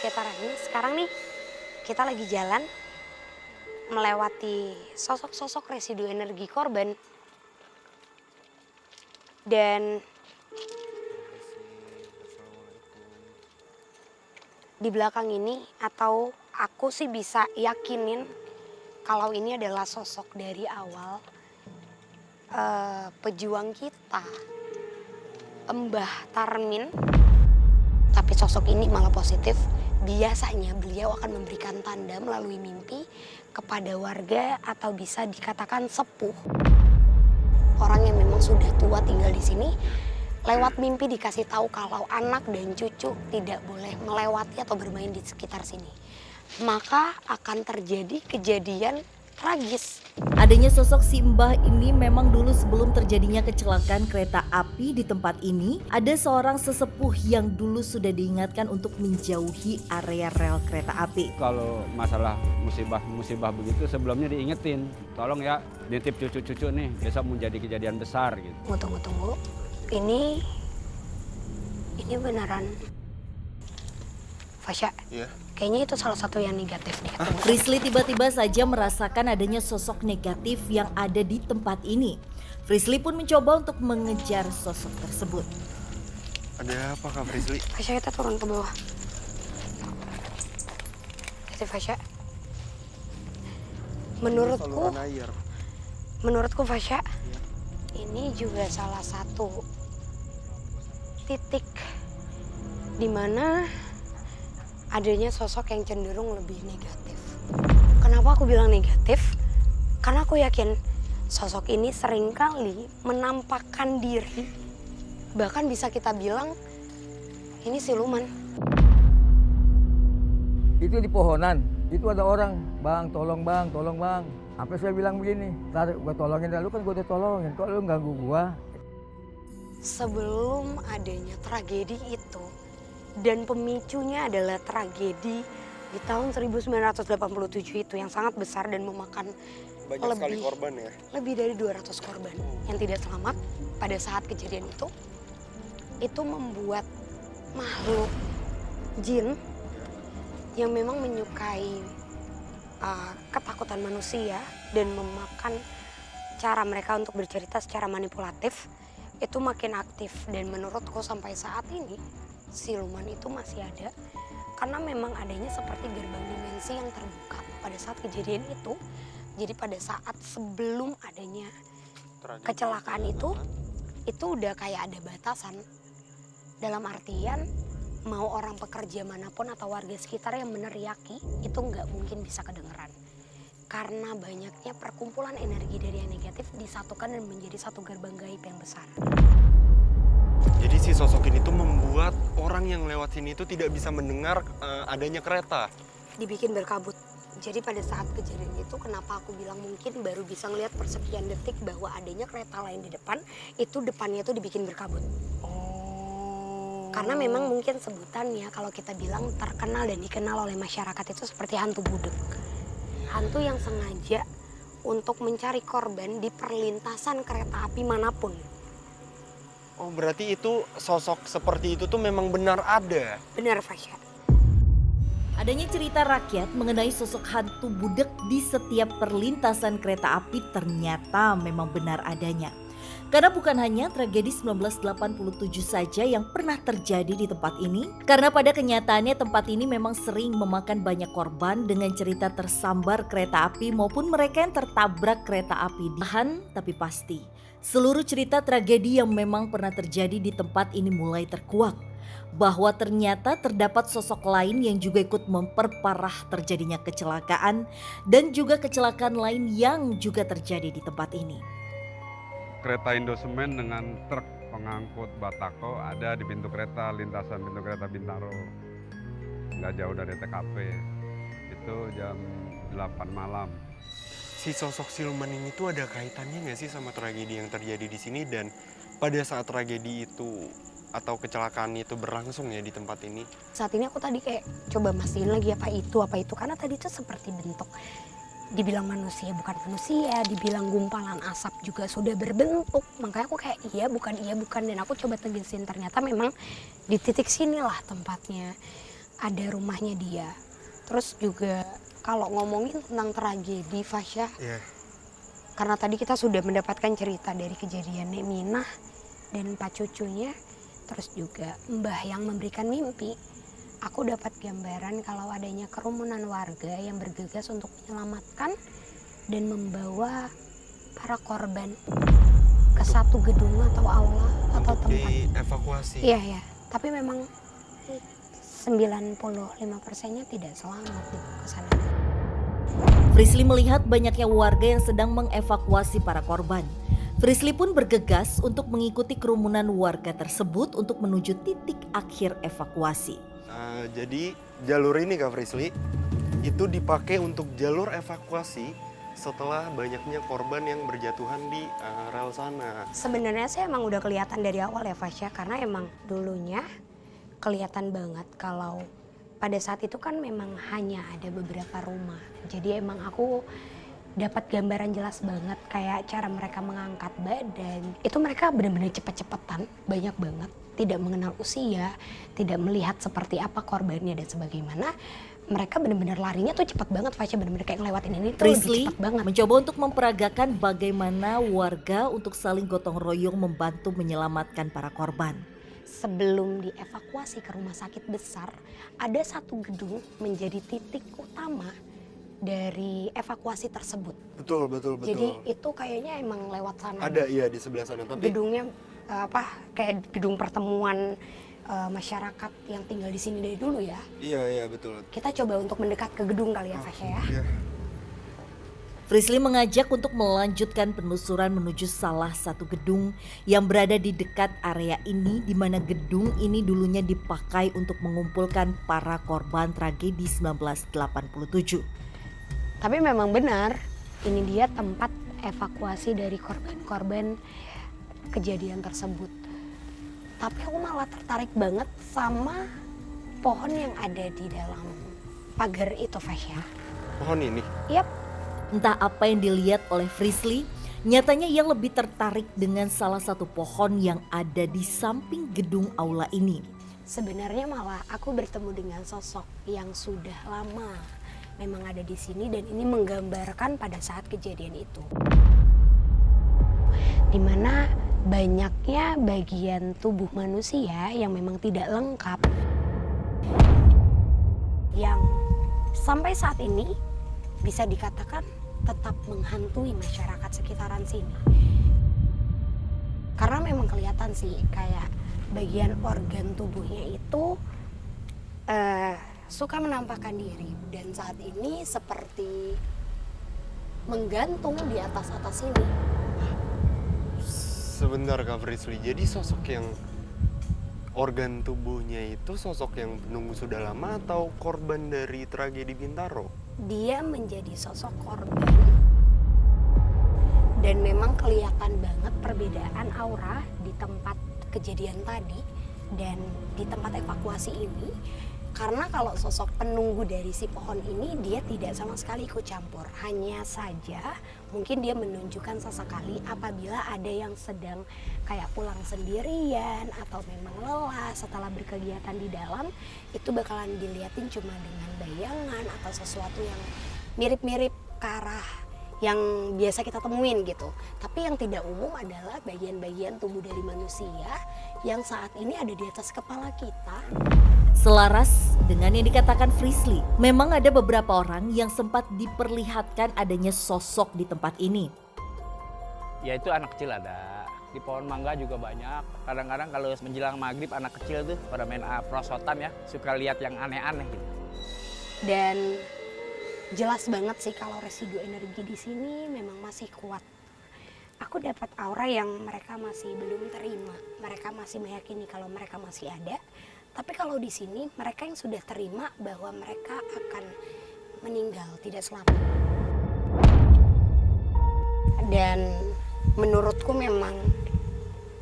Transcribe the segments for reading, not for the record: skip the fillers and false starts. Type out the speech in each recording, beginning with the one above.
sekitaran ini. Sekarang nih kita lagi jalan melewati sosok-sosok residu energi korban. Dan di belakang ini, atau aku sih bisa yakinin kalau ini adalah sosok dari awal pejuang kita, Mbah Tarmin. Tapi sosok ini malah positif. Biasanya beliau akan memberikan tanda melalui mimpi kepada warga atau bisa dikatakan sepuh. Orang yang memang sudah tua tinggal di sini, lewat mimpi dikasih tahu kalau anak dan cucu tidak boleh melewati atau bermain di sekitar sini. Maka akan terjadi kejadian tragis. Adanya sosok si Mbah ini memang dulu sebelum terjadinya kecelakaan kereta api di tempat ini, ada seorang sesepuh yang dulu sudah diingatkan untuk menjauhi area rel kereta api. Kalau masalah musibah begitu sebelumnya diingetin, tolong ya nitip cucu-cucu nih, besok menjadi kejadian besar gitu. Tunggu. Ini beneran Fasya? Iya. Kayaknya itu salah satu yang negatif nih. Frisly tiba-tiba saja merasakan adanya sosok negatif yang ada di tempat ini. Frisly pun mencoba untuk mengejar sosok tersebut. Ada apa Kak Frisly? Fasya, kita turun ke bawah. Itu Fasya. Menurutku Fasya, ini juga salah satu titik di mana adanya sosok yang cenderung lebih negatif. Kenapa aku bilang negatif? Karena aku yakin sosok ini seringkali menampakkan diri, bahkan bisa kita bilang ini siluman. Itu di pohonan, itu ada orang, bang tolong bang. Sampai saya bilang begini, ntar gue tolongin, lu kan gue udah tolongin, kok lu ganggu gue? Sebelum adanya tragedi itu, dan pemicunya adalah tragedi di tahun 1987 itu yang sangat besar dan memakan Banyak sekali korban ya? Lebih dari 200 korban yang tidak selamat pada saat kejadian itu. Itu membuat makhluk jin yang memang menyukai ketakutan manusia dan memakan cara mereka untuk bercerita secara manipulatif itu makin aktif. Dan menurutku sampai saat ini siluman itu masih ada, karena memang adanya seperti gerbang dimensi yang terbuka pada saat kejadian itu. Jadi pada saat sebelum adanya kecelakaan itu udah kayak ada batasan. Dalam artian mau orang pekerja manapun atau warga sekitar yang meneriaki itu nggak mungkin bisa kedengeran. Karena banyaknya perkumpulan energi dari yang negatif disatukan dan menjadi satu gerbang gaib yang besar. Jadi si sosok ini tuh membuat orang yang lewat sini itu tidak bisa mendengar adanya kereta. Dibikin berkabut. Jadi pada saat kejadian itu kenapa aku bilang mungkin baru bisa ngelihat persekian detik bahwa adanya kereta lain di depan, itu depannya tuh dibikin berkabut. Karena memang mungkin sebutannya kalau kita bilang terkenal dan dikenal oleh masyarakat itu seperti hantu budek. Hantu yang sengaja untuk mencari korban di perlintasan kereta api manapun. Oh, berarti itu sosok seperti itu tuh memang benar ada? Benar, Fasya. Adanya cerita rakyat mengenai sosok hantu budek di setiap perlintasan kereta api ternyata memang benar adanya. Karena bukan hanya tragedi 1987 saja yang pernah terjadi di tempat ini, karena pada kenyataannya tempat ini memang sering memakan banyak korban dengan cerita tersambar kereta api maupun mereka yang tertabrak kereta api. Tahan tapi pasti, seluruh cerita tragedi yang memang pernah terjadi di tempat ini mulai terkuak. Bahwa ternyata terdapat sosok lain yang juga ikut memperparah terjadinya kecelakaan dan juga kecelakaan lain yang juga terjadi di tempat ini. Kereta Indosemen dengan truk pengangkut batako ada di pintu kereta, lintasan pintu kereta Bintaro. Nggak jauh dari TKP, itu jam 8 malam. Si sosok siluman ini tuh ada kaitannya nggak sih sama tragedi yang terjadi di sini? Dan pada saat tragedi itu atau kecelakaan itu berlangsung ya di tempat ini? Saat ini aku tadi kayak coba mastiin lagi apa itu, karena tadi tuh seperti bentuk. Dibilang manusia bukan manusia, dibilang gumpalan asap juga sudah berbentuk. Makanya aku kayak iya bukan, dan aku coba tegesin ternyata memang di titik sinilah tempatnya. ada rumahnya dia. Terus juga kalau ngomongin tentang tragedi Fasya, Iya. karena tadi kita sudah mendapatkan cerita dari kejadian Nek Minah dan Pak cucunya, terus juga Mbah yang memberikan mimpi, aku dapat gambaran kalau adanya kerumunan warga yang bergegas untuk menyelamatkan dan membawa para korban ke satu gedung atau aula atau Untuk tempat. dievakuasi. Iya, tapi memang 95%-nya tidak selamat dibawa ke sana. Frisly melihat banyaknya warga yang sedang mengevakuasi para korban. Frisly pun bergegas untuk mengikuti kerumunan warga tersebut untuk menuju titik akhir evakuasi. Jadi jalur ini Kak Frisly itu dipakai untuk jalur evakuasi setelah banyaknya korban yang berjatuhan di rel sana. Sebenarnya sih emang udah kelihatan dari awal ya Fasya, karena emang dulunya kelihatan banget kalau pada saat itu kan memang hanya ada beberapa rumah. Jadi emang aku dapat gambaran jelas banget kayak cara mereka mengangkat badan. Itu mereka benar-benar cepet-cepetan, banyak banget. Tidak mengenal usia, tidak melihat seperti apa korbannya dan sebagaimana. Mereka benar-benar larinya tuh cepat banget, Fasya, benar-benar kayak ngelewatin ini tuh lebih Frisly cepat banget. mencoba untuk memperagakan bagaimana warga untuk saling gotong royong membantu menyelamatkan para korban. Sebelum dievakuasi ke rumah sakit besar, ada satu gedung menjadi titik utama dari evakuasi tersebut. Betul. Jadi itu kayaknya emang lewat sana. Ada iya di sebelah sana, tapi Gedungnya kayak gedung pertemuan masyarakat yang tinggal di sini dari dulu ya. iya betul. Kita coba untuk mendekat ke gedung kali ya, Fasya ya. Iya. Frisly mengajak untuk melanjutkan penelusuran menuju salah satu gedung yang berada di dekat area ini, di mana gedung ini dulunya dipakai untuk mengumpulkan para korban tragedi 1987. Tapi memang benar, ini dia tempat evakuasi dari korban-korban kejadian tersebut. Tapi aku malah tertarik banget sama pohon yang ada di dalam pagar itu, Fasya. Pohon ini. Yap, Entah apa yang dilihat oleh Frisly, nyatanya ia lebih tertarik dengan salah satu pohon yang ada di samping gedung aula ini. sebenarnya malah aku bertemu dengan sosok yang sudah lama memang ada di sini dan ini menggambarkan pada saat kejadian itu. Dimana banyaknya bagian tubuh manusia yang memang tidak lengkap. Yang sampai saat ini bisa dikatakan tetap menghantui masyarakat sekitaran sini. Karena memang kelihatan sih kayak bagian organ tubuhnya itu suka menampakkan diri dan saat ini seperti menggantung di atas ini. Sebentar Kak Frisly, jadi sosok yang organ tubuhnya itu sosok yang menunggu sudah lama atau korban dari tragedi Bintaro? Dia menjadi sosok korban dan memang kelihatan banget perbedaan aura di tempat kejadian tadi dan di tempat evakuasi ini. Karena kalau sosok penunggu dari si pohon ini dia tidak sama sekali ikut campur. Hanya saja mungkin dia menunjukkan sesekali apabila ada yang sedang kayak pulang sendirian atau memang lelah setelah berkegiatan di dalam, itu bakalan dilihatin cuma dengan bayangan atau sesuatu yang mirip-mirip ke arah yang biasa kita temuin gitu. Tapi yang tidak umum adalah bagian-bagian tubuh dari manusia yang saat ini ada di atas kepala kita. Selaras dengan yang dikatakan Frisly, memang ada beberapa orang yang sempat diperlihatkan adanya sosok di tempat ini. Ya itu anak kecil ada, di pohon mangga juga banyak. Kadang-kadang kalau menjelang maghrib anak kecil tuh pada main prosotan ya, suka lihat yang aneh-aneh gitu. Dan jelas banget sih kalau residu energi di sini memang masih kuat. Aku dapat aura yang mereka masih belum terima. Mereka masih meyakini kalau mereka masih ada. Tapi kalau di sini mereka yang sudah terima bahwa mereka akan meninggal tidak selamat. Dan menurutku memang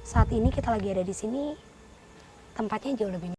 saat ini kita lagi ada di sini tempatnya jauh lebih